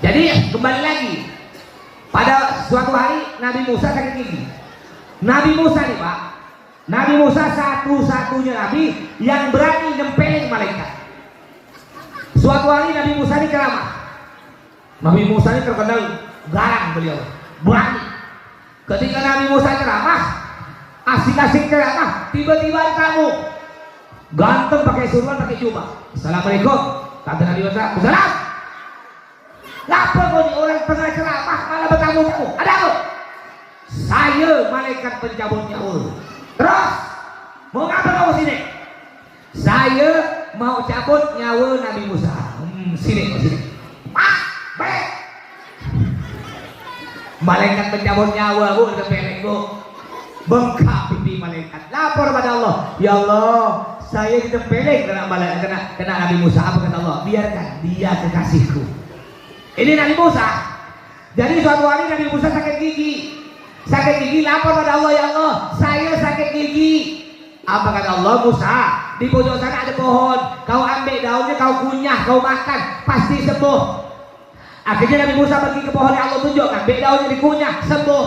Jadi kembali lagi, pada suatu hari Nabi Musa sakit gigi. Nabi Musa nih Pak, Nabi Musa satu-satunya Nabi yang berani nempelin malaikat. Suatu hari Nabi Musa ini ceramah. Nabi Musa ini terkenal garang beliau, berani. Ketika Nabi Musa ceramah, asik-asik ceramah, tiba-tiba ada tamu ganteng pakai surban pakai jubah. Assalamualaikum, kata Nabi Musa. Assalam. Ngapa kau nih orang tengah ceramah malah bertamu-tamu? Ada apa? Saya malaikat pencabut nyawa. Terus mau ngapa kau sini? Saya mau cabut nyawa Nabi Musa. Sini. Baik. Malaikat pencabut nyawa bu, udah pelek bu. Bengkak pipi malaikat. Lapor pada Allah. Ya Allah, saya ditempeleng kena Nabi Musa. Apa kata Allah? Biarkan dia kekasihku. Ini Nabi Musa. Jadi suatu hari Nabi Musa sakit gigi. Sakit gigi lapor pada Allah. Ya Allah, saya sakit gigi. Apa kata Allah? Musa, di pojok sana ada pohon. Kau ambil daunnya, kau kunyah, kau makan, pasti sembuh. Akhirnya Nabi Musa pergi ke pohon yang Allah tunjuk, ambil daunnya, dikunyah, sembuh.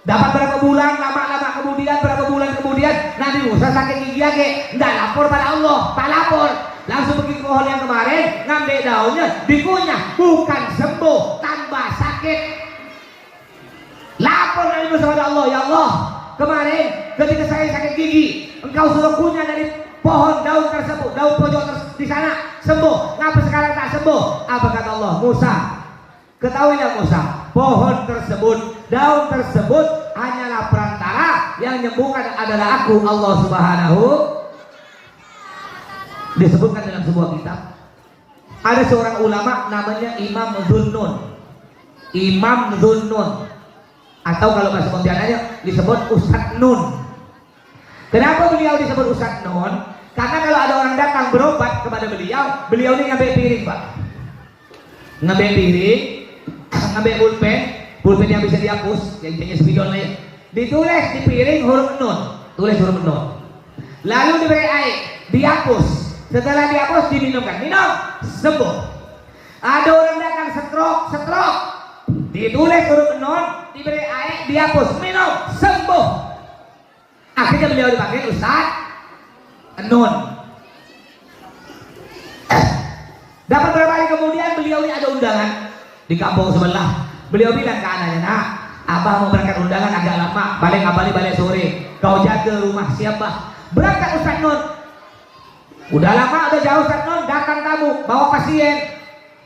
Dapat berapa bulan, lama-lama kemudian, berapa bulan kemudian Nabi Musa sakit gigi lagi. Nggak lapor pada Allah, tak lapor. Langsung pergi ke pohon yang kemarin, ngambil daunnya, dikunyah, bukan sembuh, tambah sakit. Lapor Nabi Musa pada Allah. Ya Allah, kemarin ketika saya sakit gigi, engkau suruh kunyah dari pohon daun tersebut, daun pojok di sana sembuh. Ngapa sekarang tak sembuh? Apa kata Allah? Musa, ketahuilah Musa, pohon tersebut, daun tersebut hanyalah perantara, yang menyembuhkan adalah aku, Allah Subhanahu. Disebutkan dalam sebuah kitab, ada seorang ulama namanya Imam Dhunnun. Imam Dhunnun, atau kalau bahasa Pontianaknya disebut Ustadz Nun. Kenapa beliau disebut Ustadz Nun? Karena kalau ada orang datang berobat kepada beliau, beliau ini ngambil piring Pak, ngambil piring, ngambil pulpen yang bisa dihapus, yang jenis spidol ya, ditulis di piring huruf Nun, tulis huruf Nun, lalu diberi air, dihapus. Setelah dihapus diminumkan, minum, sembuh. Ada orang datang stroke, ditulis huruf Nun, diberi air, dihapus, minum, sembuh. Akhirnya beliau dipanggil Ustadz Nun. Dapat beberapa hari kemudian beliau ini ada undangan di kampung sebelah. Beliau bilang ke anaknya, nak, abah mau berangkat undangan agak lama, balik sore. Kau jaga rumah siapa? Berangkat Ustadz Nun. Udah lama, udah jauh Ustadz Nun, datang tamu, bawa pasien,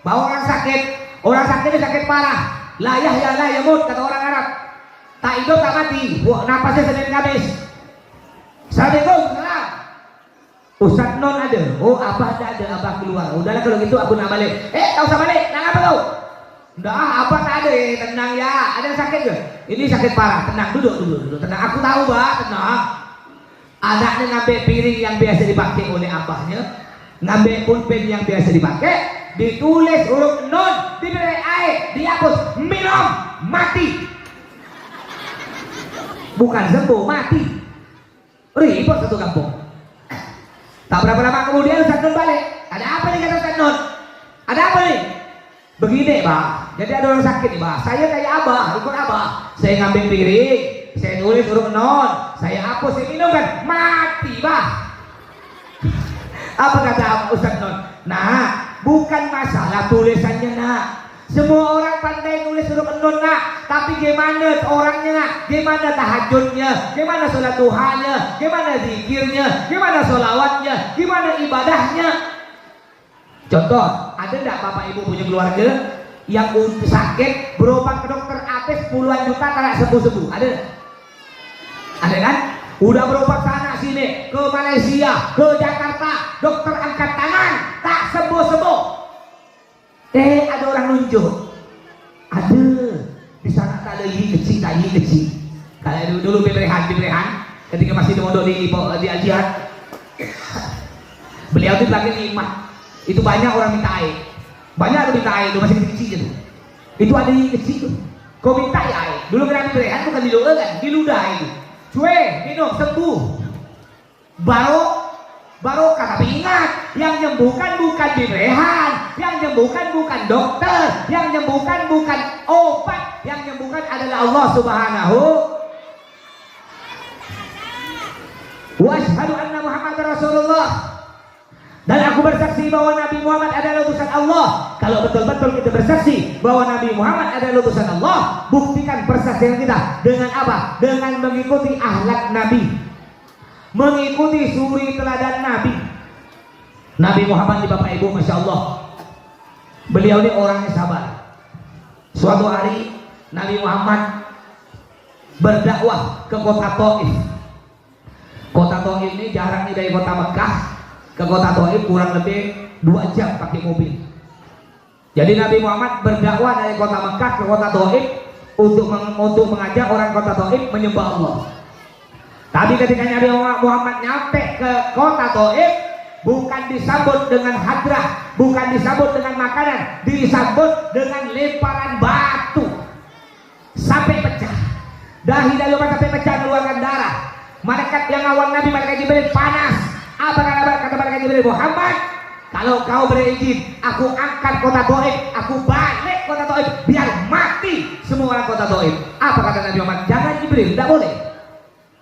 bawa orang sakit. Orang sakit ini sakit parah. La yahya la yamut, kata orang Arab. Tak hidup tak mati, napasnya sedang habis. Assalamualaikum, salam. Ustadz Nun ada? Oh, abah tak ada, abah keluar. Udahlah kalau gitu aku nak balik. Tak usah balik, nak apa kau? Enggak, abah tak ada, tenang ya. Ada yang sakit ke? Ini sakit parah, tenang, duduk, tenang. Aku tahu bah, tenang. Anaknya ngambil piring yang biasa dipakai oleh abahnya, ngambil pulpen yang biasa dipakai, ditulis huruf Nun, diberi air, dihapus, minum, mati. Bukan sembuh, mati. Ribut satu kampung. Tak berapa lama kemudian Ustadz Nun balik. Ada apa nih kata Ustadz Nun? Ada apa nih? Begini Pak, jadi ada orang sakit nih Pak. Saya kayak abah, ikut abah. Saya ngambil piring, saya tulis huruf Nun, saya hapus, saya minum kan, mati Pak. Apa kata Ustadz Nun? Nah, bukan masalah tulisannya nak. Semua orang pandai nulis huruf Nun nak, tapi gimana orangnya nak? Gimana tahajudnya? Gimana sholat duhanya? Gimana zikirnya? Gimana sholawatnya? Gimana ibadahnya? Contoh, ada enggak bapak ibu punya keluarga yang sakit berobat ke dokter habis puluhan juta tak sembuh-sembuh? Ada? Ada kan? Udah berobat sana sini, ke Malaysia, ke Jakarta, dokter angkat tangan, tak sembuh-sembuh. Ada orang nunjuk, ada di sana tak ada gigi kecil. Kalau dulu berehan, ketika masih di mondok di Al-Jihad, beliau itu lagi nikmat. Itu banyak orang minta air, itu masih kecil itu. Itu ada gigi kecil tuh. Kau minta ya air. Dulu kena berehan bukan di ludah kan, di ludah itu. Cuy, minum sembuh. barokah. Tapi ingat, yang nyembuhkan bukan Jibril, yang nyembuhkan bukan dokter, yang nyembuhkan bukan obat, yang nyembuhkan adalah Allah Subhanahu wa asyhadu anna Muhammadar Rasulullah. Dan aku bersaksi bahwa Nabi Muhammad adalah utusan Allah. Kalau betul-betul kita bersaksi bahwa Nabi Muhammad adalah utusan Allah, buktikan persaksian kita dengan apa? Dengan mengikuti akhlak Nabi, mengikuti suri teladan Nabi. Nabi Muhammad di Bapak Ibu, Masya Allah, beliau ini orangnya sabar. Suatu hari Nabi Muhammad berdakwah ke kota Taif. Kota Taif ini jaraknya dari kota Mekah ke kota Taif kurang lebih 2 jam pakai mobil. Jadi Nabi Muhammad berdakwah dari kota Mekah ke kota Taif untuk mengajak orang kota Taif menyembah Allah. Tapi ketika Nabi Muhammad nyampe ke kota Taif, bukan disambut dengan hadrah, bukan disambut dengan makanan, disambut dengan lemparan batu sampai pecah. Dahi Nabi Muhammad sampai pecah, mengeluarkan darah. Malaikat yang awal Nabi, malaikat Jibril panas. Apa kata malaikat Jibril? Muhammad, kalau kau berizin, aku angkat kota Taif, aku balik kota Taif, biar mati semua orang kota Taif. Apa kata Nabi Muhammad? Jangan Jibril, tidak boleh.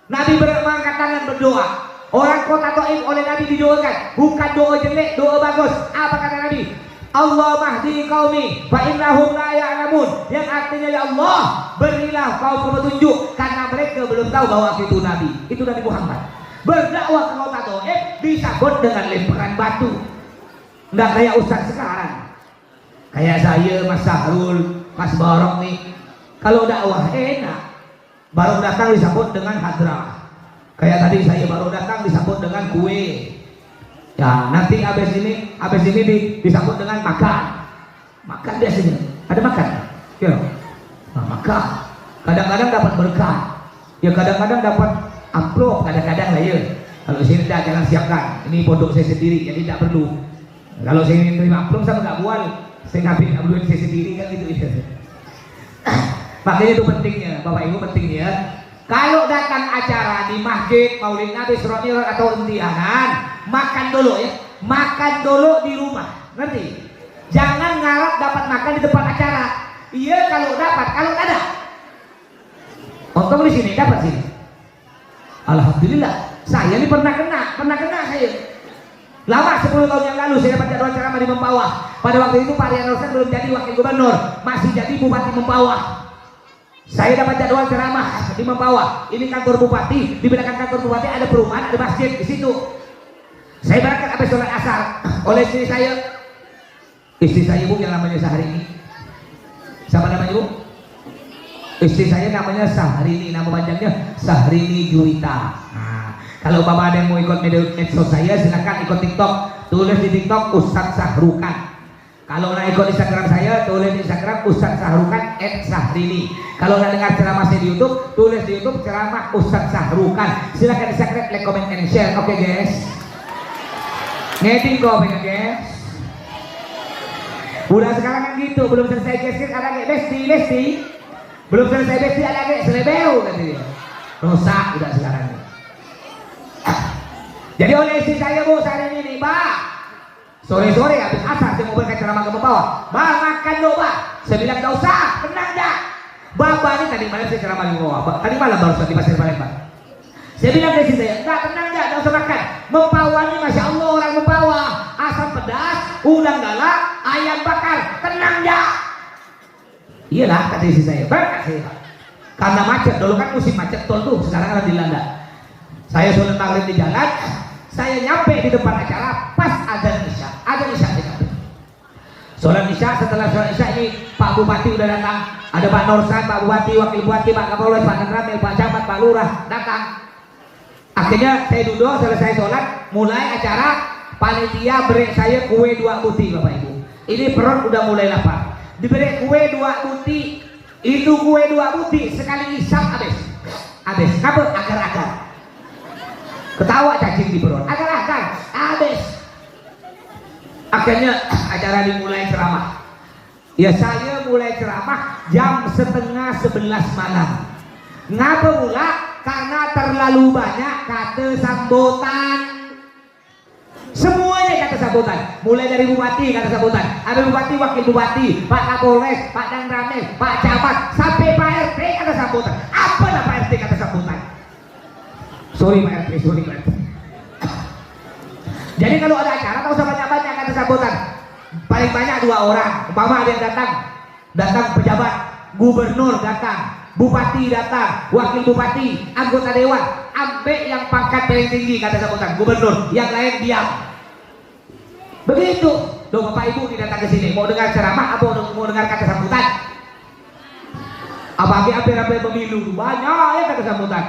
Nabi mengangkat tangan berdoa. Orang kota Taif oleh Nabi didoakan, bukan doa jelek, doa bagus. Apa kata Nabi? Allah mahdi qaumi fa innahum la ya'lamun. Yang artinya, ya Allah, berilah kau petunjuk karena mereka belum tahu bahwa itu Nabi. Itu Nabi Muhammad. Berdakwah ke kota Taif disambut dengan lemparan batu. Nggak kayak ustaz sekarang, kayak saya, Mas Sahrul, Mas Barok nih. Kalau dakwah enak, baru datang disambut dengan hadrah. Kayak tadi saya baru datang disambut dengan kue. Ya, nanti habis ini disambut dengan makan. Makan biasanya ada makan, ya. Nah, makan. Kadang-kadang dapat berkah. Ya, kadang-kadang dapat amplop, kadang-kadang lah ya. Kalau sini tidak, jangan siapkan. Ini pondok saya sendiri, jadi tidak perlu. Kalau saya ingin terima amplop, saya nggak buat. Saya ngambil duit saya sendiri kan gitu. Makanya itu pentingnya, Bapak Ibu, pentingnya. Kalau datang acara di masjid, Maulid Nabi, Surat Mi'raj atau undianan, makan dulu ya. Makan dulu di rumah. Ngerti? Jangan ngarap dapat makan di tempat acara. Iya kalau dapat, kalau tak ada. Untung di sini dapat sini. Alhamdulillah. Saya ini pernah kena saya. Lama 10 tahun yang lalu saya dapat jadwal ceramah di Mempawah. Pada waktu itu Pak Rian Rosan belum jadi wakil gubernur, masih jadi bupati Mempawah. Saya dapat jadwal ceramah di Mempawah. Ini kantor bupati, di belakang kantor bupati ada perumahan, ada masjid di situ. Saya berangkat habis sholat asar oleh istri saya Bu, yang namanya Sahrini. Siapa namanya Bu? Istri saya namanya Sahrini, nama panjangnya Sahrini Juwita. Nah, kalau Bapak ada yang mau ikut medsos saya, silakan ikut TikTok. Tulis di TikTok Ustadz Sahrukan. Kalau nak ikut Instagram saya, tulis di Instagram Ustadz Sahrukan @Sahrini. Kalau nak dengar ceramah saya di YouTube, tulis di YouTube ceramah Ustadz Sahrukan. Silakan di subscribe, like, comment, and share. Oke guys. Ngeting kok guys. Udah sekarang kan gitu, belum selesai guys, ada kayak besti. Belum selesai besti ada kayak selebeu katanya. Rusak udah sekarang. Jadi oleh istri saya Bu, saat ini Pak, sore-sore habis asar saya mau berangkat ceramah ke bawah. Bang, makan dong Pak. Saya bilang gak usah, tenang dah. Bapak ini tadi malam saya ceramah di bawah. Tadi malam baru di Pasir Palembang. Saya bilang ke istri saya, enggak, tenang dah, gak usah makan. Mempawah ini Masya Allah orang Mempawah. Asam pedas, udang galak, ayam bakar, tenang dah. Iyalah kata istri saya, berangkat saya Pak. Karena macet, dulu kan musim macet tol tuh, sekarang ada di Landa. Saya sholat maghrib di jalan, saya nyampe di depan acara pas adzan isya saya nyampe. Sholat isya, setelah sholat isya ini Pak Bupati udah datang, ada Pak Norsan, Pak Bupati, Wakil Bupati, Pak Kapolres, Pak Netramil, Pak Camat, Pak Lurah datang. Akhirnya saya duduk, selesai sholat, mulai acara. Panitia beri saya kue 2 buti Bapak Ibu. Ini perut udah mulai lapar. Diberi kue 2 buti, itu kue 2 buti sekali isap habis. Ngapa? Agar-agar. Ketawa cacing di perut, agar-agar habis. Akhirnya acara dimulai ceramah. Ya saya mulai ceramah jam 10:30 malam. Ngapa mula? Karena terlalu banyak kata sambutan. kata sambutan. Mulai dari bupati kata sambutan. Ada bupati, wakil bupati, Pak Kapolres, Pak Danramil, Pak Camat, sampai Pak RT kata sambutan. Apa lah Pak RT kata sambutan? Sorry Pak RT, sorry Pak RT. Jadi kalau ada acara tak usah banyak-banyak kata sambutan. Paling banyak 2 orang. Umpama ada yang datang pejabat, gubernur datang, bupati datang, wakil bupati, anggota dewan, ambil yang pangkat paling tinggi kata sambutan, gubernur, yang lain diam. Begitu. Loh Bapak Ibu ini datang ke sini, mau dengar ceramah atau mau dengar kata sambutan? Apalagi hampir-hampir pemilu, banyak ya kata sambutan.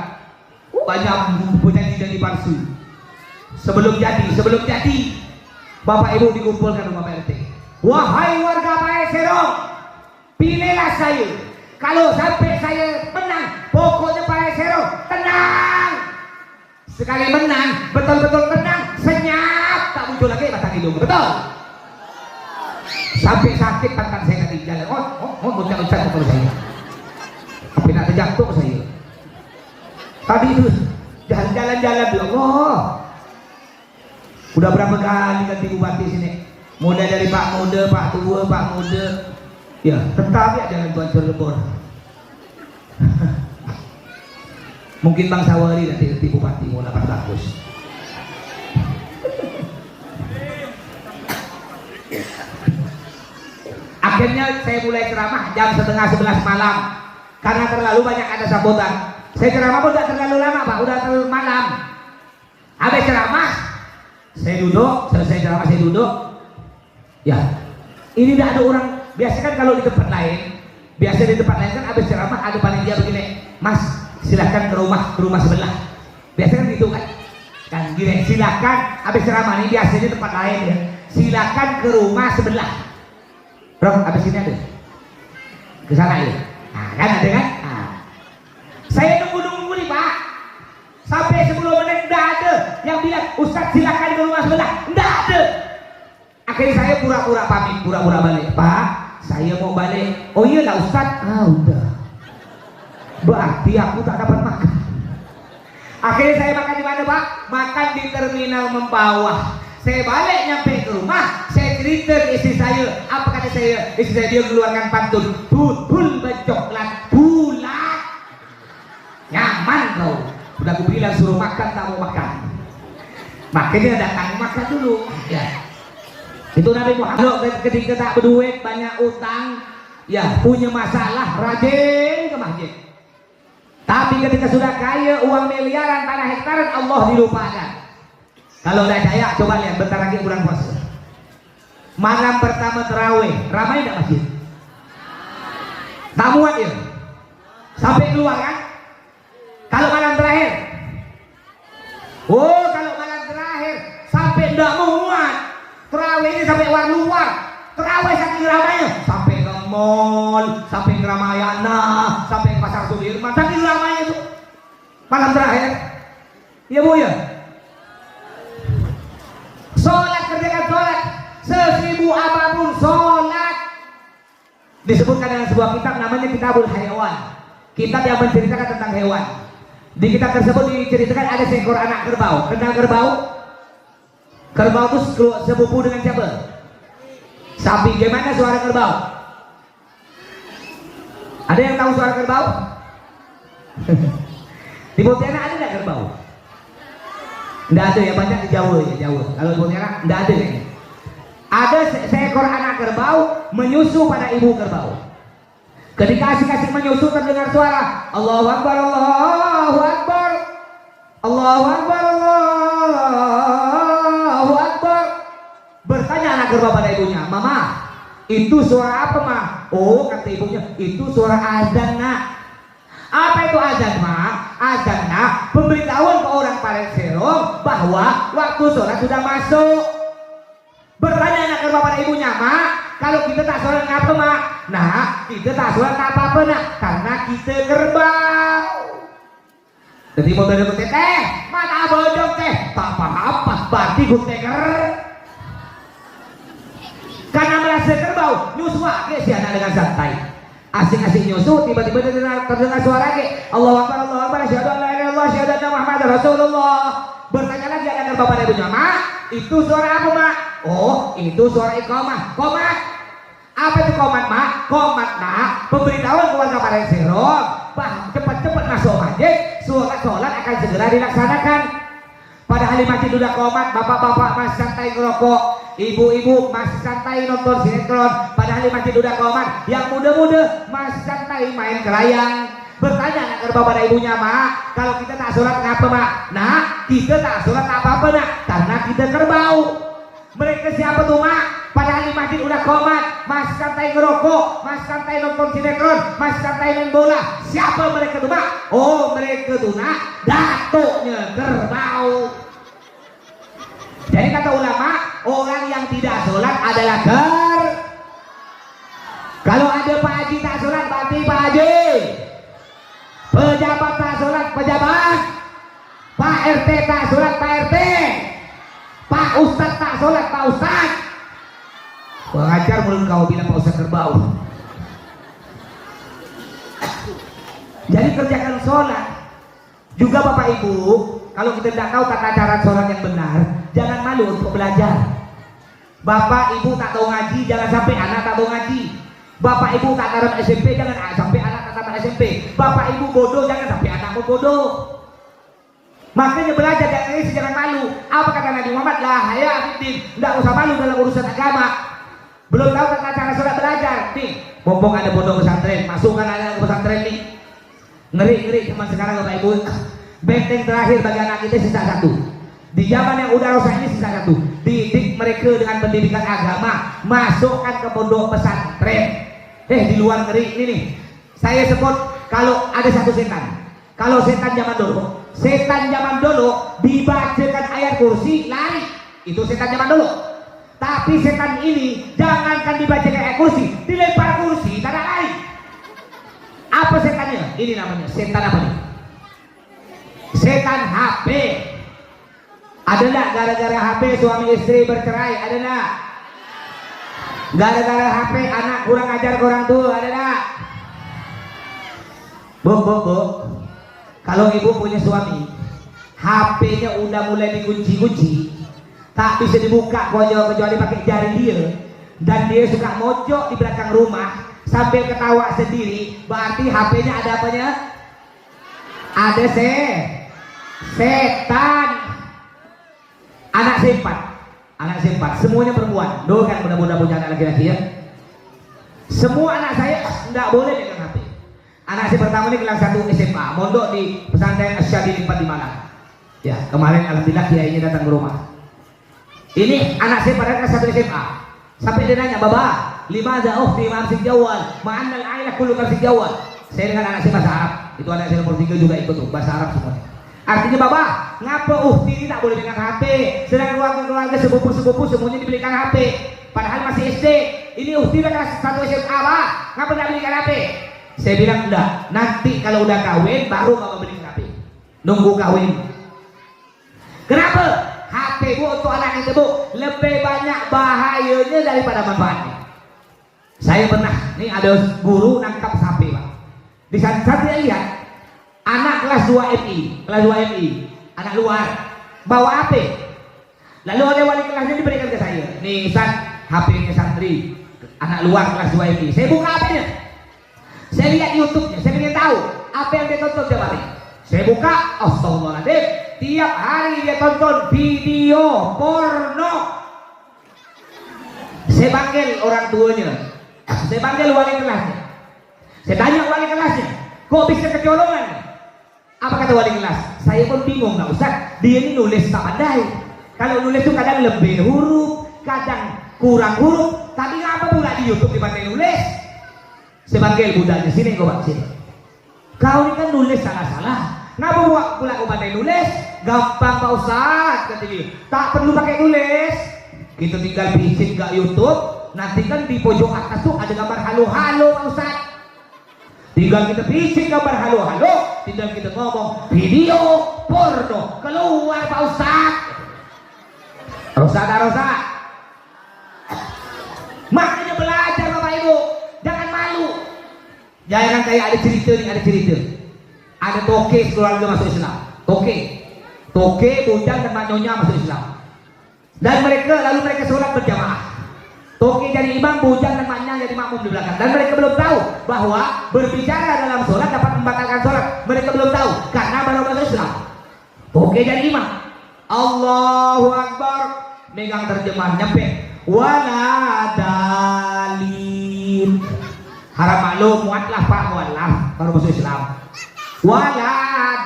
Banyak janji-janji palsu. Sebelum jadi, Bapak Ibu dikumpulkan rumah Pak RT. Wahai warga Pak Serong, pilihlah saya. Kalau sampai saya menang, pokoknya Pak Serong tenang. Sekali menang, betul-betul tenang, senyap, tak muncul lagi batang hidung. Betul? Sampai sakit pantat saya nanti jalan. Muncul-muncul motor saya. Tapi nak terjatuh saya. Tadi itu jalan-jalan ya Allah. Udah berapa kali ganti bupati sini? Mulai dari Pak Muda, Pak Tua, Pak Muda. Ya, tetap ya jalan Tuan Cirebon. Mungkin Bang Sawari nanti ganti bupati mau dapat bagus. Akhirnya saya mulai ceramah jam 10:30 malam karena terlalu banyak ada sambutan. Saya ceramah pun tidak terlalu lama Pak, udah terlalu malam. Habis ceramah saya duduk, selesai ceramah saya duduk. Ya, ini tidak ada orang. Biasa kan kalau di tempat lain, kan habis ceramah ada panitia begini, Mas silahkan ke rumah sebelah. Biasanya kan gitu kan? Kan gini, silahkan habis ceramah ini biasanya tempat lain ya. Silahkan ke rumah sebelah. Bro, habis ini ada ke sana ya. Nah, kan ada kan? Nah. Saya nunggu nih Pak. Sampai 10 menit tidak ada yang bilang Ustadz silakan ke rumah sebelah, tidak ada. Akhirnya saya pura-pura pamit, pura-pura balik. Pak, saya mau balik. Oh iya lah Ustadz. Udah. Berarti aku tak dapat makan. Akhirnya saya makan di mana Pak? Makan di terminal Mempawah. Saya balik nyampe ke rumah, saya cerita ke istri saya. Apa kata saya? Istri saya dia keluarkan pantun. Tutul becoklat bulat. Nyaman kau. Udah aku bilang suruh makan tak mau makan. Makanya datang makan dulu. Ya. Itu Nabi Muhammad ketika tak berduit, banyak utang, ya punya masalah, rajin ke masjid. Tapi ketika sudah kaya, uang miliaran, tanah hektaran, Allah dilupakan. Kalau udah kaya, coba lihat bentar lagi bulan puasa. Malam pertama terawih, ramai tidak masjid? Tak muat ya? Sampai keluar kan? Kalau malam terakhir, kalau malam terakhir sampai tidak muat, terawih ini sampai luar, terawih saking ramainya, sampai ke mall, sampai ke Ramayana, sampai ke Pasar Sudirman, saking ramainya itu malam terakhir. Iya Bu ya. Sholat, kerjakan sholat, sesibu apapun sholat. Disebutkan dalam sebuah kitab namanya Kitabul Hayawan, kitab yang menceritakan tentang hewan. Di kitab tersebut diceritakan ada seekor anak kerbau. Kenal kerbau? Kerbau itu sepupu dengan siapa? Sapi. Gimana suara kerbau? Ada yang tahu suara kerbau? Di Pontianak ada nggak kerbau? Nggak ada ya, banyak di Jawa ya, Jawa. Kalau di Pontianak nggak ada kayaknya. Ada seekor anak kerbau menyusu pada ibu kerbau. Ketika asik-asik menyusu terdengar suara Allahu Akbar, Allahu Akbar, Allahu Akbar, Allahu Akbar. Bertanya anak kerbau pada ibunya, Mama, itu suara apa Ma? Oh kata ibunya, itu suara azan nak. Apa itu azan Ma? Azan nak, pemberitahuan ke orang Palesero bahwa waktu sholat sudah masuk. Bertanya anak kerbau pada ibunya, Ma, kalau kita tak sholat ngapa Mak? Nah, kita tak sholat apa-apa nak, karena kita kerbau. Jadi mau tanya teh, mana bodong teh? Tak apa-apa, berarti gue karena merasa kerbau, nyusu aja si anak dengan santai. Asik-asik nyusu, tiba-tiba terdengar suara ke Allahu Akbar, Allahu Akbar, asyhadu an la ilaha illallah, asyhadu anna Muhammadar Rasulullah. Bertanya lagi anak kerbau pada ibunya, Mak, itu suara apa Mak? Oh, itu suara iqamah. Qomat. Apa itu qomat, Mak? Qomat, Nak, pemberitahuan keluarga para serong, cepat-cepat masuk masjid, sholat akan segera dilaksanakan. Padahal di masjid udah qomat, bapak-bapak masih santai ngerokok, ibu-ibu masih santai nonton sinetron. Padahal di masjid udah qomat, yang muda-muda masih santai main kelayang. Bertanya anak kepada ibunya, Mak, kalau kita tak sholat ngapa, Mak? Nah, kita tak sholat apa-apa, Nak, karena kita kerbau. Mereka siapa tuh, Mak? Padahal di masjid udah qomat, masih santai ngerokok, masih santai nonton sinetron, masih santai main bola. Siapa mereka tuh, Mak? Oh, mereka tuh, Nak, datuknya kerbau. Jadi kata ulama, orang yang tidak sholat adalah Kalau ada Pak Haji tak sholat, berarti Pak Haji. Pejabat tak sholat, pejabat. Pak RT tak sholat, Pak RT. Pak Ustadz tak sholat, Pak Ustadz. Pengajar mulut kau bilang Pak Ustadz kerbau. Jadi kerjakan sholat. Juga Bapak Ibu, kalau kita tidak tahu tata cara sholat yang benar, jangan malu untuk belajar. Bapak Ibu tak tahu ngaji, jangan sampai anak tak tahu ngaji. Bapak Ibu tak tamat SMP, jangan sampai anak tak tamat SMP. Bapak Ibu bodoh, jangan sampai anakmu bodoh. Makanya belajar jangan malu. Apa kata Nabi Muhammad? La haya fiddin. Tidak usah malu dalam urusan agama. Belum tahu tata cara sholat, belajar. Nih, mumpung ada pondok pesantren, masukkan anak ke pesantren nih. Ngeri zaman sekarang Bapak Ibu. Benteng terakhir bagi anak kita sisa satu. Di zaman yang udah rusak ini sisa satu. Didik mereka dengan pendidikan agama, masukkan ke pondok pesantren. Di luar ngeri ini nih. Saya sebut kalau ada satu setan. Kalau setan zaman dulu dibacakan ayat kursi lari. Itu setan zaman dulu. Tapi setan ini jangankan dibacakan ayat kursi, dilempar kursi tidak lari. Apa setannya? Ini namanya setan apa nih? Setan HP. Ada enggak gara-gara HP suami istri bercerai? Ada enggak? Gara-gara HP anak kurang ajar ke orang tua? Ada enggak? Bu. Kalau ibu punya suami, HP-nya udah mulai dikunci-kunci, tak bisa dibuka kecuali pakai jari dia, dan dia suka mojok di belakang rumah sambil ketawa sendiri, berarti HP-nya ada apanya? Ada setan. Anak sempat, semuanya perempuan. Doakan mudah-mudahan punya anak laki-laki ya. Semua anak saya tidak boleh pegang HP. Anak saya pertama ini kelas 1 SMA, mondok di pesantren Asyadi 4 di Malang. Ya, kemarin alhamdulillah kiainya datang ke rumah. Ini anak saya pada kelas 1 SMA. Sampai dia nanya, "Baba, limadza ukhti ma amsik jawal? Ma'annal ailah kullu amsik jawal." Saya dengan anak saya bahasa Arab. Itu anak saya nomor 3 juga ikut tuh, bahasa Arab semuanya. Artinya, "Baba, ngapa ukhti ini tak boleh pegang HP? Sedang keluarga sepupu semuanya dibelikan HP. Padahal masih SD. Ini ukhti kelas 1 SMA, Pak. Ngapa tak belikan HP?" Saya bilang, "Enggak, nanti kalau udah kawin baru Bapak belikan HP. Nunggu kawin." Kenapa? HP Bu untuk anak itu Bu lebih banyak bahayanya daripada manfaatnya. Saya pernah, nih ada guru nangkap sapi Pak. Di sana saya lihat anak kelas 2 MI, anak luar bawa HP. Lalu oleh wali kelasnya diberikan ke saya. Nih Ustaz, HP-nya santri, anak luar kelas 2 MI. Saya buka HP-nya. Saya lihat YouTube-nya, saya ingin tahu apa yang dia tonton tiap hari. Saya buka, astagfirullahaladzim, tiap hari dia tonton video porno. Saya panggil orang tuanya, saya panggil wali kelasnya. Saya tanya wali kelasnya, kok bisa kecolongan? Apa kata wali kelas? Saya pun bingung, nggak Ustaz, dia ini nulis tak pandai. Kalau nulis itu kadang lebih huruf, kadang kurang huruf. Tapi ngapa pula di YouTube dipakai nulis? Saya panggil budaknya, sini kau Pak, sini. Kau ini kan nulis salah-salah. Ngapa pula kau pandai nulis? Gampang Pak Ustaz, kata dia. Tak perlu pakai nulis. Kita tinggal bikin ke YouTube. Nanti kan di pojok atas tuh ada gambar halo-halo Pak Ustaz. Tinggal kita bikin gambar halo-halo. Tinggal kita ngomong video porno. Keluar Pak Ustaz. Rosa. Makanya belajar Bapak Ibu. Jangan malu. Jangan kayak ada cerita. Ada toke keluarga masuk Islam. Toke bujang dan maknyonya masuk Islam. Dan lalu mereka sholat berjamaah. Toki jadi imam, bujang dan manyang jadi makmum di belakang. Dan mereka belum tahu bahwa berbicara dalam sholat dapat membatalkan sholat. Mereka belum tahu karena baru masuk Islam. Toki jadi imam, Allahu Akbar, megang terjemahan nyampe waladalin. Harap maklum, muatlah Pak, muatlah baru masuk Islam. Waladalin.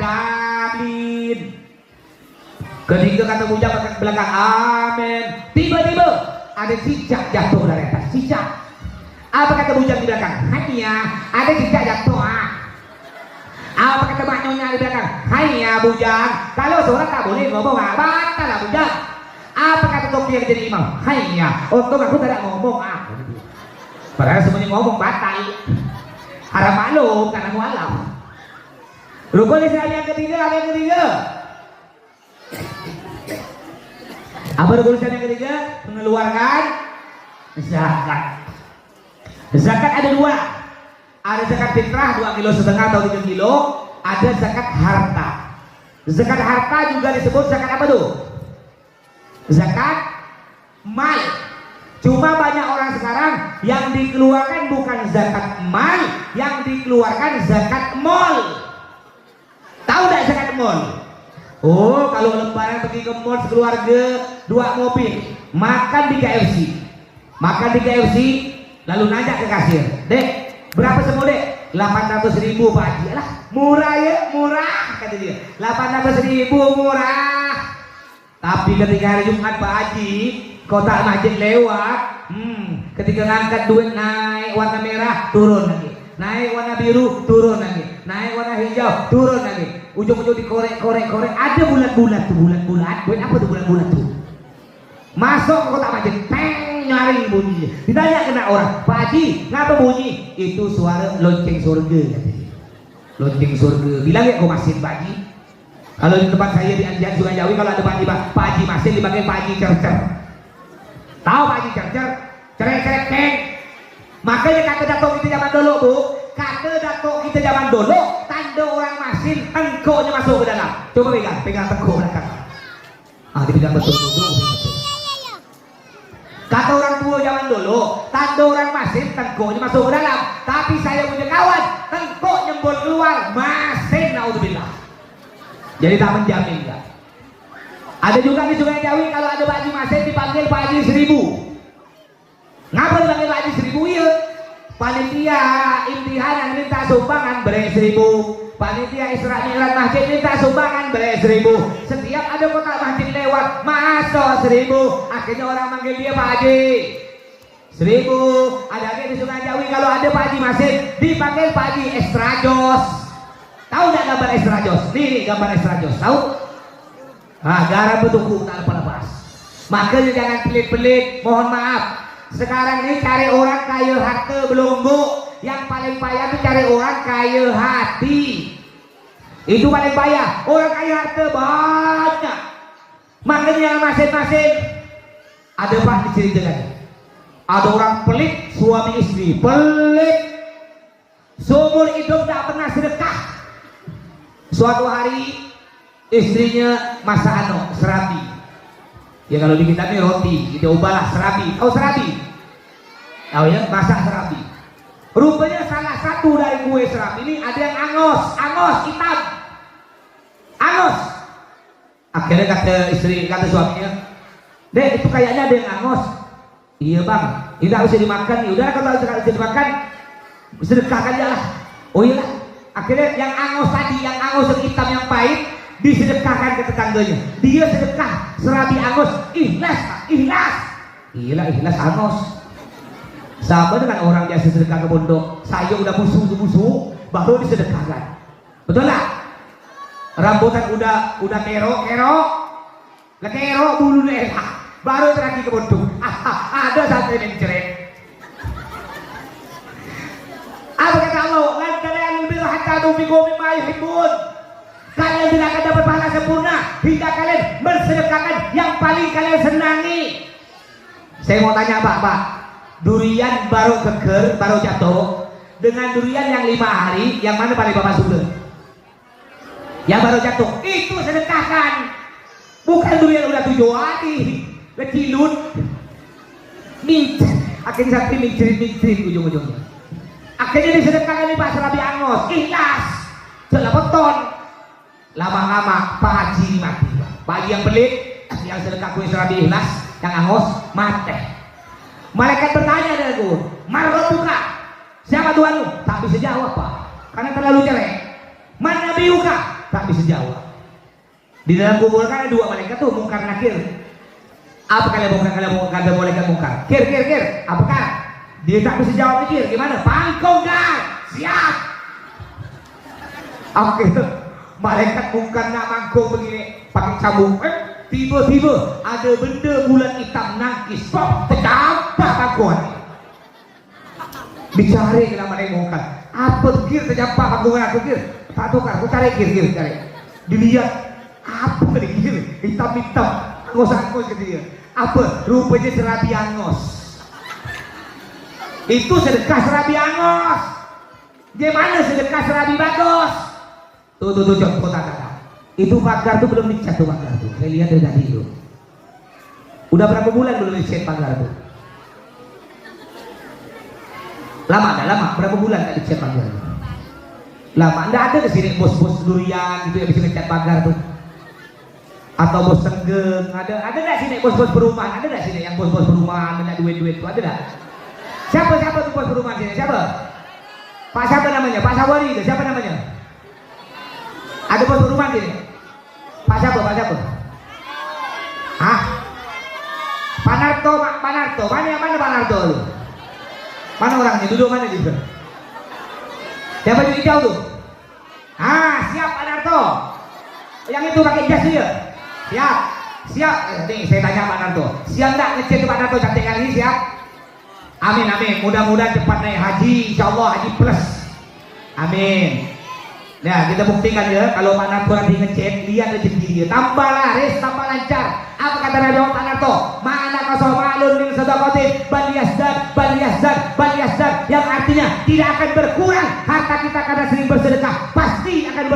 Ketika kata bujang ke belakang, amin. Tiba-tiba ada cicak jatuh dari atas. Cicak. Apa kata bujang di belakang? Hanya ada cicak jatuh. Apa kata maknyonya di belakang? Hanya bujang, kalau sholat tak boleh ngomong, batal lah bujang. Apa kata toki yang jadi imam? Hanya untung aku tidak ngomong. Padahal semuanya ngomong batal. Harap maklum karena mualaf. Rukun Islam yang ketiga, ada yang ketiga. Apa rukun Islam yang ketiga? Mengeluarkan zakat. Zakat ada dua. Ada zakat fitrah 2,5 kilo atau 3 kilo. Ada zakat harta. Zakat harta juga disebut zakat apa tuh? Zakat mal. Cuma banyak orang sekarang yang dikeluarkan bukan zakat mal, yang dikeluarkan zakat mall. Tahu tidak zakat mall? Oh, kalau lebaran pergi ke mall sekeluarga 2 mobil, makan di KFC. Makan di KFC, lalu nanya ke kasir, "Dek, berapa semua, Dek?" 800.000 Pak Haji. Lah, murah ya, murah kata dia. 800.000 murah. Tapi ketika hari Jumat Pak Haji, kotak masjid lewat, ketika ngangkat duit naik warna merah, turun lagi. Naik warna biru, turun lagi. Naik warna hijau, turun lagi. Ujung-ujung dikorek, ada bulat-bulat tuh, bulat-bulat. Duit apa tuh bulat-bulat tuh? Masuk ke kotak masjid, peng, nyaring bunyi. Ditanya kena orang, "Pak Haji, ngapa bunyi?" "Itu suara lonceng surga." Lonceng surga. Bilang ya kau masjid Pak Haji. Kalau di tempat saya di Anjian Sungai Jawi, kalau ada Pak Haji masjid dipanggil Pak Haji Cercer. Tahu Pak Haji Cercer? Cerek-cerek peng. Makanya kata datuk kita zaman dulu Bu, kata datuk kita zaman dulu, tanda orang masin, engkaunya masuk ke dalam. Coba pegang tengkuk belakang. Dipegang betul-betul. Kata orang tua zaman dulu, tanda orang masin, tengkuknya masuk ke dalam. Tapi saya punya kawan, tengkuk nyembul keluar, masin, naudzubillah. Jadi tak menjamin kan. Ada juga di Sungai Jawi, kalau ada Pak Haji masin dipanggil Pak Haji 1000. Ngapa dipanggil Pak Haji 1000? Iya, panitia imtihan yang minta sumbangan beri 1000. Panitia Isra Mi'raj masjid minta sumbangan beri 1000. Setiap ada kotak masjid lewat masuk 1000. Akhirnya orang manggil dia Pak Haji 1000. Ada lagi di Sungai Jawi, kalau ada Pak Haji masjid dipanggil Pak Haji Estrajos. Tahu nggak gambar Estrajos? Nih gambar Estrajos, tahu? Garam betuku tak lepas. Makanya jangan pelit-pelit, mohon maaf. Sekarang ini cari orang kaya harta belum Bu. Yang paling payah itu cari orang kaya hati. Itu paling payah. Orang kaya harta banyak. Makanya masing-masing ada Pak diciri-ciri. Ada orang pelit, suami istri pelit, seumur hidup tak pernah sedekah. Suatu hari istrinya masak serabi. Ya kalau di kita ini roti, kita ubahlah serabi. Tahu serabi? Tahu ya, masak serabi. Rupanya salah satu dari kue serabi ini ada yang angos hitam. Angos. Akhirnya kata suaminya, "Dek, itu kayaknya ada yang angos." "Iya Bang, ini tak usah dimakan. Ya udah kalau tidak bisa dimakan, sedekahkan aja lah." Oh iya. Akhirnya yang angos tadi, yang angos yang hitam yang pahit, disedekahkan ke tetangganya. Dia sedekah serabi angos, ikhlas Pak, ikhlas. Gila, ikhlas angos. Sama dengan orang biasa sedekah ke pondok, saya udah busuk baru disedekahkan. Betul lah? Rambutan udah kerok, lah kerok bulu enak, baru terakhir ke pondok. Ada satu yang cerek. Apa kata Allah? Lan kalian lebih hatta tufiqu mimma yuhibbun. Kalian tidak akan dapat pahala sempurna hingga kalian bersedekahkan yang paling kalian senangi. Saya mau tanya Pak, durian baru keker, baru jatuh, dengan durian yang 5 hari, yang mana paling Bapak suka? Yang baru jatuh, itu sedekahkan. Bukan durian udah 7 hari. kecilut, akhirnya santri mincrit ujung-ujungnya. Akhirnya disedekahkan di Pak Serabi Angos, ikhlas, celah beton. Lama-lama Pak Haji mati. Pak Haji yang pelit, yang sedekah kue Serabi ikhlas, yang Angos mati. Malaikat bertanya denganku, Marrobuka, siapa Tuhanmu? Tak bisa jawab Pak, karena terlalu jelek. Mana biuka? Tak bisa jawab. Di dalam kubur kan ada dua malaikat tuh, mungkar nakir. Apa kalian mungkar? Kalian mungkar dan malaikat mungkar. Kir. Apakah? Dia tak bisa jawab mikir. Gimana? Pangkong kan? Siap. Oke. Malaikat mungkar nak mangkong begini, pakai cambuk. Tiba-tiba ada benda bulan hitam nangkis. Kok terjampak pangkongan? Dicari ke nama malaikat mungkar. Apa kir terjampak pangkongan aku kir? Tak tukar. Aku cari kir. Dilihat. Apa kir? Hitam-hitam. Angos ke dia. Apa? Rupanya Serabi Angos. Itu sedekah Serabi Angos. Gimana sedekah Serabi Bagus? Tuh, tak. Itu pagar tuh belum dicat tuh pagar tuh. Saya lihat dari tadi itu. Udah berapa bulan belum dicat pagar tuh? Lama. Berapa bulan nggak dicat pagar tuh? Lama. Nggak ada kesini bos-bos durian gitu yang bisa ngecat pagar tuh. Atau bos tenggeng, ada nggak sini bos-bos perumahan? Ada nggak sini yang bos-bos perumahan ada duit tuh? Ada nggak? Siapa tuh bos perumahan sini? Siapa? Pak siapa namanya? Pak Sawari itu siapa namanya? Ada bos perumahan sini? Pak siapa? Hah? Pak Narto. Mana Pak Narto lu? Mana orangnya? Duduk mana juga? Siapa baju hijau tuh? Siap Pak Narto. Yang itu pakai jas dia. Siap. Nih saya tanya Pak Narto. Siap enggak ngecek Pak Narto cantik kali ini? Siap? Amin. Mudah-mudahan cepat naik haji, insyaallah haji plus. Amin. Nah, kita buktikan ya kalau Pak Narto nanti ngecek, lihat rezeki dia. Tambah laris, tambah lancar. Apa kata Nabi Pak Narto? Ma'ana kasau ma'lun min sadaqatin bal yazdad, yang artinya tidak akan berkurang harta kita karena sering bersedekah. Pasti akan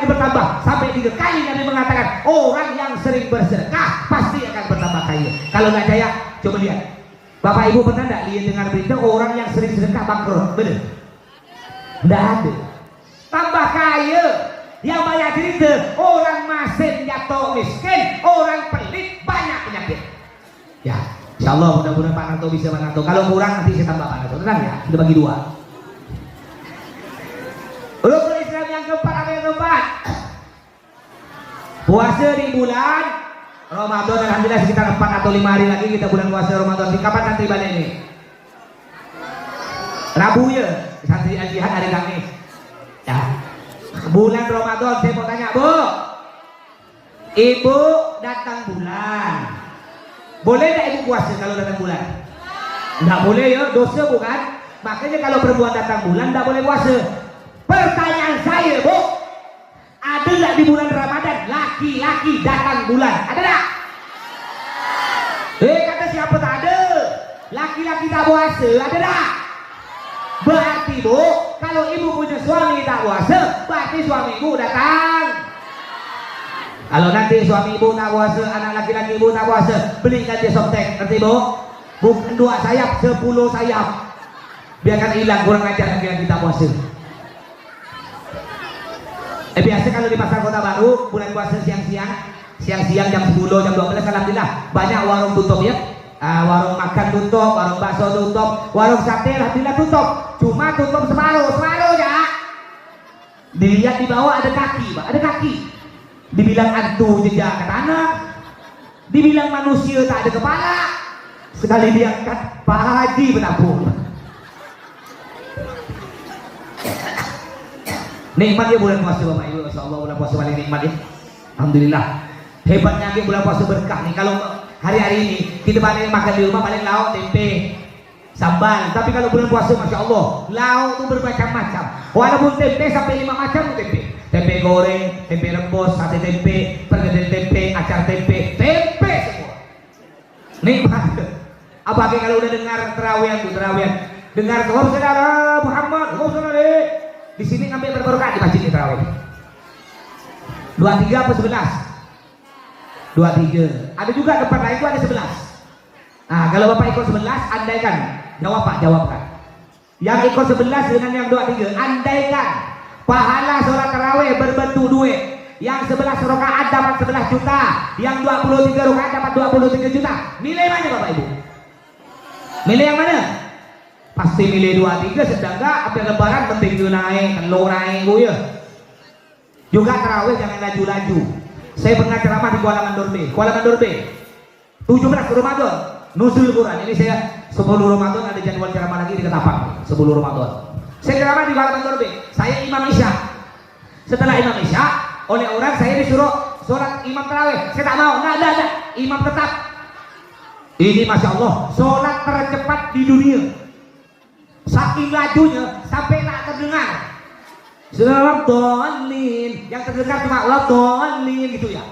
bertambah. Sampai 3 kali Nabi mengatakan orang yang sering bersedekah pasti akan bertambah kaya. Kalau nggak percaya, coba lihat. Bapak Ibu pernah nggak lihat dengar berita orang yang sering sedekah bangkrut? Benar? Nggak ada. Tambah kaya. Yang banyak cerita orang masin jatuh miskin, orang pelit banyak penyakit. Ya, insya Allah mudah-mudahan Pak Narto bisa Pak Narto. Kalau kurang nanti saya tambah Pak Narto. Tenang ya, kita bagi 2. Rukun Islam yang keempat. Puasa di bulan Ramadan. Alhamdulillah sekitar 4 atau 5 hari lagi kita bulan puasa Ramadan. Kapan santri balik ini? Rabu ya, santri al-jihad hari Kamis. Ya. Bulan Ramadan saya mau tanya, Bu. Ibu datang bulan. Boleh tidak ibu puasa kalau datang bulan? Tidak boleh ya, dosa bukan? Makanya kalau perempuan datang bulan tidak boleh puasa. Pertanyaan saya, Bu, ada nggak di bulan Ramadan laki-laki datang bulan? Ada nggak? Kata siapa tak ada? Laki-laki tak puasa, ada nggak? Berarti Bu, kalau ibu punya suami tak puasa, berarti suami ibu datang. Kalau nanti suami ibu tak puasa, anak laki-laki ibu tak puasa, belikan dia softtek, ngerti Bu? Bukan 2 sayap, 10 sayap. Biarkan hilang, kurang ajar laki-laki tak puasa. Biasa kalau di pasar Kota Baru, bulan puasa siang-siang jam 10, jam 12, alhamdulillah banyak warung tutup ya. Warung makan tutup, warung bakso tutup, warung sate alhamdulillah tutup. Cuma tutup separuh ya. Dilihat di bawah ada kaki, Pak, ada kaki. Dibilang hantu jejak ke tanah, dibilang manusia tak ada kepala. Sekali diangkat Pak Haji menabung. Nikmat ya bulan puasa Bapak Ibu, insyaallah bulan puasa paling nikmat ya. Alhamdulillah. Hebatnya ya bulan puasa berkah nih. Kalau hari-hari ini kita paling makan di rumah paling lauk tempe sambal, tapi kalau bulan puasa masya Allah lauk itu bermacam-macam. Walaupun tempe sampai 5 macam tempe goreng, tempe rebus, sate tempe, perkedel tempe, acar tempe semua nikmat. Apalagi kalau udah dengar terawihan, dengar tuh saudara Muhammad, di sini ngambil berberkah di masjid terawih 23 apa 11? 23. Ada juga tempat lain itu ada 11. Nah, kalau Bapak ikut 11, andaikan. Jawab Pak, jawabkan. Yang ikut 11 dengan yang 23, andaikan pahala sholat tarawih berbentuk duit. Yang 11 rakaat dapat 11 juta, yang 23 rakaat dapat 23 juta. Milih mana Bapak Ibu? Milih yang mana? Pasti milih 23, sedang enggak apa lebaran penting naik, telur naik Bu ya. Juga tarawih jangan laju-laju. Saya pernah ceramah di Kuala Mandor B. 17 Ramadan, nuzul Quran. Ini saya 10 Ramadan ada jadwal ceramah lagi di Ketapang. 10 Ramadan. Saya ceramah di Kuala Mandor B. Saya imam Isya. Setelah imam Isya, oleh orang saya disuruh sholat imam tarawih. Saya tak mau, enggak. Imam tetap. Ini Masya Allah, sholat tercepat di dunia. Saking lajunya sampai tak terdengar. Selamat dolin, yang terdengar cuma Allah dolin gitu ya.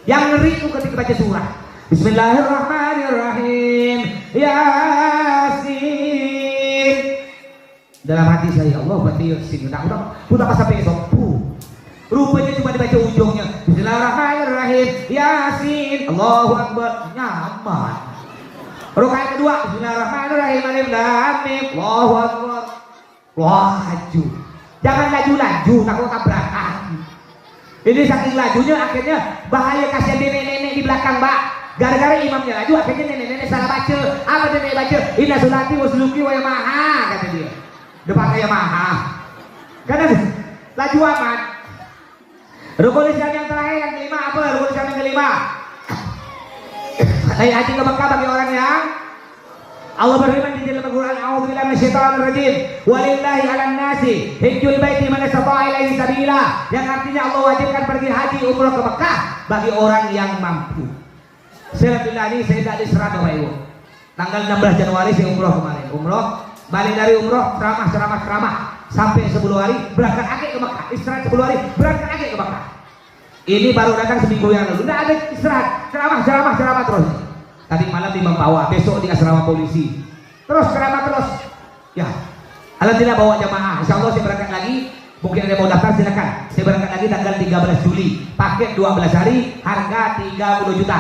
Yang ngeri itu ketika baca surah. Bismillahirrahmanirrahim. Yasin. Dalam hati saya Allah berarti Yasin. Udah pas sampai esok. Rupanya cuma dibaca ujungnya. Bismillahirrahmanirrahim. Yasin. Allahu Akbar. Nyaman. Rakaat kedua. Bismillahirrahmanirrahim. Alif lam mim. Allahu Akbar. Laju. Jangan laju-laju, takut tabrakan. Ini saking lajunya akhirnya bahaya kasihan nenek-nenek di belakang Mbak. Gara-gara imamnya laju akhirnya nenek-nenek salah baca. Apa nenek baca? Inna sulati wa suluki wa yamaha, kata dia. Depan Yamaha. Karena laju amat. Rukun Islam yang terakhir yang kelima apa? Rukun Islam yang kelima. Naik haji ke Mekah bagi orang yang Allah berfirman di dalam Al-Quran, A'udzubillahi minasyaitonir rajim. Walillahi 'alan nasi hajjul baiti man istata'a ilaihi sabila. Yang artinya Allah wajibkan pergi haji umrah ke Mekah bagi orang yang mampu. Alhamdulillah ini saya tak diserah Bapak Ibu. Tanggal 16 Januari saya umrah kemarin. Umrah, balik dari umrah, ceramah sampai 10 hari berangkat lagi ke Mekah. Istirahat 10 hari berangkat lagi ke Mekah. Ini baru datang seminggu yang lalu. Tidak ada istirahat, ceramah terus. Tadi malam di Mempawah, besok di asrama polisi. Terus ceramah terus. Ya, alhamdulillah bawa jamaah. Insya Allah saya berangkat lagi. Mungkin ada yang mau daftar silakan. Saya berangkat lagi tanggal 13 Juli. Paket 12 hari, harga 30 juta.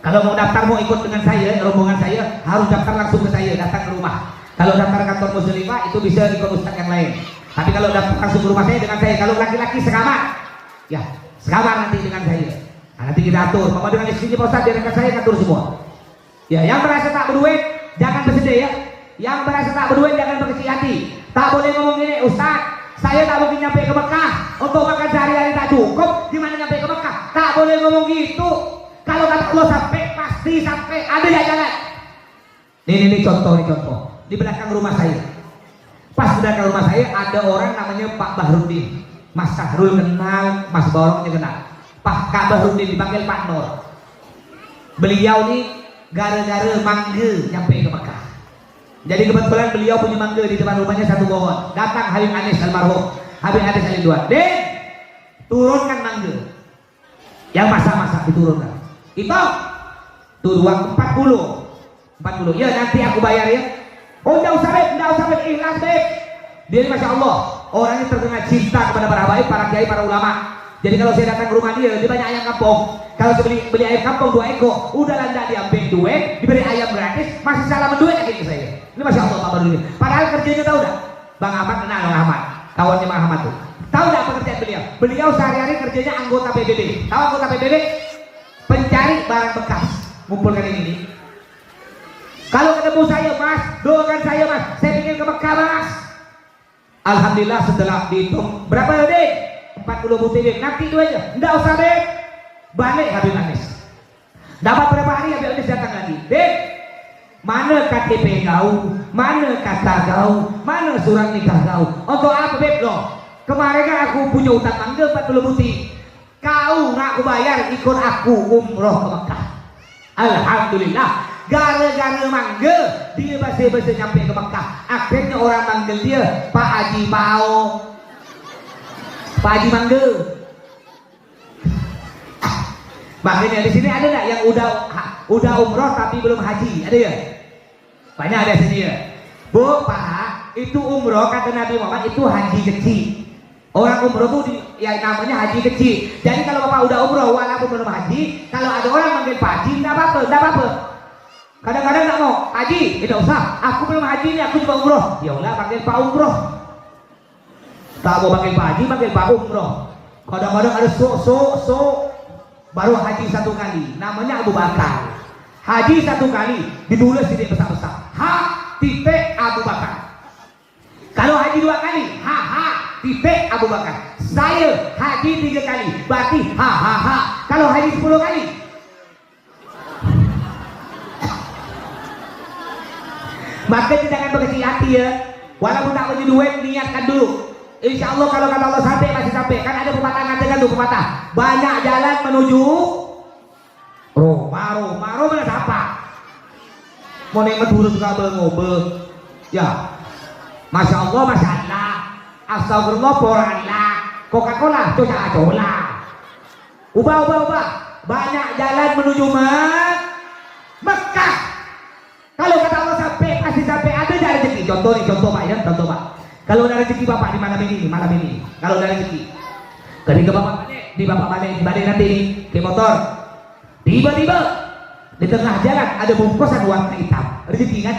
Kalau mau daftar, mau ikut dengan saya, rombongan saya, harus daftar langsung ke saya, datang ke rumah. Kalau daftar kantor Muslimah itu bisa ikut ustaz yang lain. Tapi kalau daftar langsung ke rumah saya dengan saya. Kalau laki-laki sekamar, ya sekamar nanti dengan saya. Nah, nanti kita atur. Mama dengan istrinya Pak Ustaz, dengan saya atur semua. Ya, yang merasa tak berduit jangan bersedih ya. Yang merasa tak berduit jangan berkecil hati. Tak boleh ngomong gini, Ustaz, saya tak mungkin nyampe ke Mekah untuk makan sehari-hari tak cukup. Gimana nyampe ke Mekah? Tak boleh ngomong gitu. Kalau kata Allah sampai, pasti sampai. Ada ya jangan. Ini contoh. Di belakang rumah saya. Pas di belakang rumah saya ada orang namanya Pak Bahrudin. Mas Sahrul kenal, Mas Borongnya kenal. Pak Bahrudin dipanggil Pak Nur. Beliau ini gara-gara mangga nyampe ke Mekah. Jadi kebetulan beliau punya mangga di depan rumahnya satu pohon. Datang Habib Anis almarhum, Habib Anis Alindua. Dek, turunkan mangga. Yang masak-masak diturunkan. Itu tuh uang 40. Ya nanti aku bayar ya. Oh enggak usah Beb, ikhlas Beb. Dia ini Masya Allah, orangnya terkenal cinta kepada para habaib, para kiai, para ulama. Jadi kalau saya datang ke rumah dia banyak ayam kampung. Kalau saya beli ayam kampung 2 ekor, udah landak diambil duit, diberi ayam gratis, masih salah menduit lagi ke saya. Ini Masya Allah Pak Baru. Padahal kerjanya tahu dah. Bang Ahmad kenal Bang Ahmad, kawannya Bang Ahmad tuh. Tahu dah pekerjaan beliau? Beliau sehari-hari kerjanya anggota PBB. Tahu anggota PBB? Pencari barang bekas. Ngumpulkan ini. Kalau ketemu saya Mas, doakan saya Mas. Saya ingin ke Mekah Mas. Alhamdulillah setelah dihitung berapa Dek? 40 butir. Nanti itu aja. Enggak usah Dek. Balik Habib Anis. Dapat berapa hari Habib Anis datang lagi. Dek, mana KTP kau? Mana kata kau? Mana surat nikah kau? Untuk apa Beb loh? Kemarin kan aku punya utang mangga 40 butir. Kau nak aku bayar ikut aku umroh ke Mekah. Alhamdulillah. Gara-gara mangga dia basa-basa nyampe ke Mekah. Akhirnya orang manggil dia Pak Haji Pao, Pak Haji Mangga. Makanya di sini ada nggak yang udah umroh tapi belum haji? Ada ya? Banyak ada sini ya. Bu, Pak, itu umroh kata Nabi Muhammad itu haji kecil. Orang umroh tuh yang namanya haji kecil. Jadi kalau bapak udah umroh walaupun belum haji, kalau ada orang manggil Pak Haji, nggak apa-apa. Kadang-kadang nggak mau, Haji, tidak usah. Aku belum haji nih, aku cuma umroh. Ya udah panggil Pak Umroh. Tak mau panggil Pak Haji, panggil Pak Umroh. Kadang-kadang ada baru haji satu kali, namanya Abu Bakar. Haji satu kali ditulis di besar-besar. Abu Bakar. Kalau haji 2 kali, Abu Bakar. Saya haji 3 kali, berarti Kalau haji 10 kali, maka jangan berkecil hati ya. Walaupun tak punya duit, niatkan dulu. Insya Allah kalau kata Allah sampai pasti sampai. Kan ada pepatah mengatakan tuh pepatah. Banyak jalan menuju Roma mana siapa? Mau nek metu juga ngobe. Ya. Masya Allah, astagfirullah, porallah, Coca-Cola, coca-cola. Ubah. Banyak jalan menuju Mekah. Kalau kata Allah sampai, pasti sampai. Ada dari rezeki. Contoh Pak. Kalau ada rezeki bapak di malam ini. Kalau ada rezeki. Ketika bapak balik nanti ini, ke motor. Tiba-tiba di tengah jalan ada bungkusan warna hitam. Rezeki kan?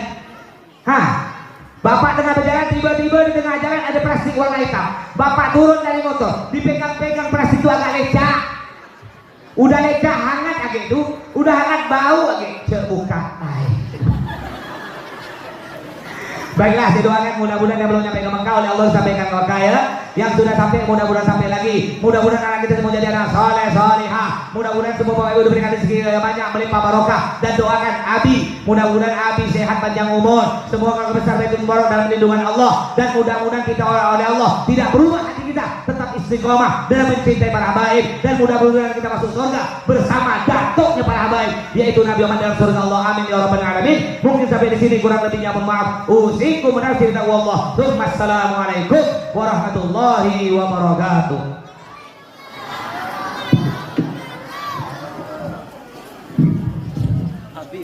Bapak tengah berjalan, tiba-tiba di tengah jalan ada plastik warna hitam. Bapak turun dari motor, dipegang-pegang plastik itu agak lecak. Udah lecak, hangat agak itu, udah hangat bau agak. Buka. Baiklah, saya doakan mudah-mudahan yang belum nyampe ke Mekah oleh Allah sampaikan ke Mekah ya. Yang sudah sampai mudah-mudahan sampai lagi. Mudah-mudahan anak kita semua jadi anak soleh solihah. Mudah-mudahan semua bapak ibu diberikan rezeki banyak melimpah barokah, dan doakan Abi. Mudah-mudahan Abi sehat panjang umur. Semoga besar Baitul Mubarak dalam lindungan Allah, dan mudah-mudahan kita oleh Allah tidak berubah hati kita, tetap istiqomah dalam mencintai para habaib, dan mudah-mudahan kita masuk surga bersama datuknya para habaib, yaitu Nabi Muhammad dan Rasulullah. Amin ya rabbal alamin. Mungkin sampai di sini, kurang lebihnya mohon maaf. Usikum menafsir taqwallah. Assalamualaikum warahmatullahi wabarakatuh. Abi.